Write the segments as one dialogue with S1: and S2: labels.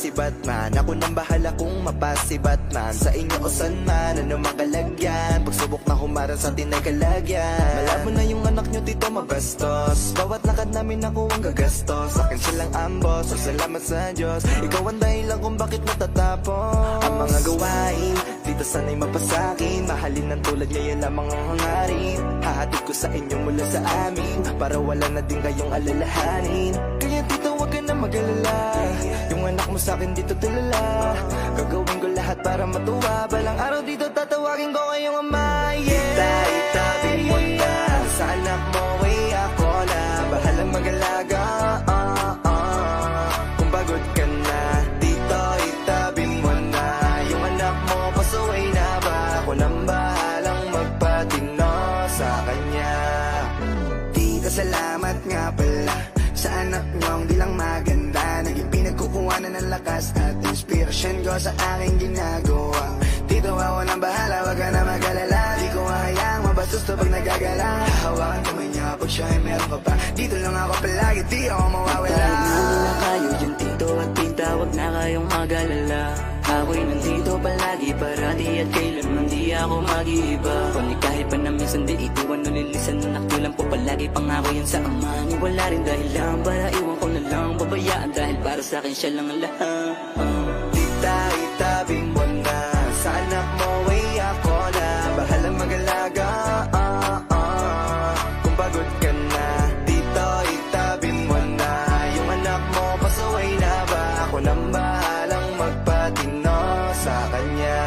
S1: si Batman. Ako nang bahala kung mapasi Batman. Sa inyo o san man, ano makalagyan. Pagsubok na humarang sa tinay kalagyan. Malabo na yung anak nyo dito mabastos. Bawat lakad namin ako ang gagastos. Sa akin silang ambos, so salamat sa Diyos. Ikaw ang dahilan kung bakit natatapos. Ang mga gawain, dito sana'y mapasakin. Mahalin ng tulad ngayon lamang ang hangarin. Hahatid ko sa inyo mula sa amin, para wala na din kayong alalahanin. Kaya dito wag ka na mag-alala. Yung anak mo sa'kin dito tulala. Gagawin ko lahat para matuwa. Balang araw dito tatawagin ko kayong ama. Yeah, itabi mo na sa anak mo, ako na bahalang mag-alaga. Kung pagod ka na dito, itabi mo na. Yung anak mo pasaway na ba? Ako nang bahalang magpatino sa kanya. Tita, salamat nga pala sa anak niyong di lang maganda. Naging pinagkukuha na ng lakas at inspirasyon ko sa aking ginagawa. Dito ako nang bahala, wag ka na mag-alala. Di ko hayaang mabastos to pag nagagala. Hawakan kamay niya pag siya ay meron ka pa. Dito lang ako palagi, di ako mawawala.
S2: Tawag na kayo dyan tito at tita, wag na kayong mag-alala. Ako'y nandito palagi, parati at kailanman di ako mag-iiba. Kung kahit pa na minsan di ituwan o lilisan, anak ko lang po palagi, pangako yan sa ama. Ni wala rin dahil lang, para iwan ko na lang. Babayaan dahil para sa akin siya lang ang lahat.
S1: Tita, itabi mo na sa anak mo, ako na bahalang mag-alaga. Kung pagod ka na dito, itabi mo na. Yung anak mo pasaway na ba? Ako nang bahalang magpatino sa kanya.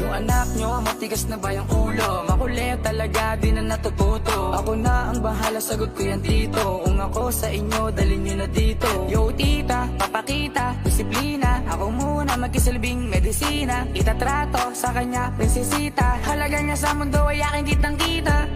S2: Yung anak nyo, matigas na ba yung ulo? Makulit talaga, di na natututo. Ako na ang bahala, sagot ko yan dito. Kung ako sa inyo, dalhin nyo na dito. Yo tita, papakita, disiplina. Ako muna magkisilbing medisina. Itatrato sa kanya, prinsesita. Halaga niya sa mundo ay aking kitang kita.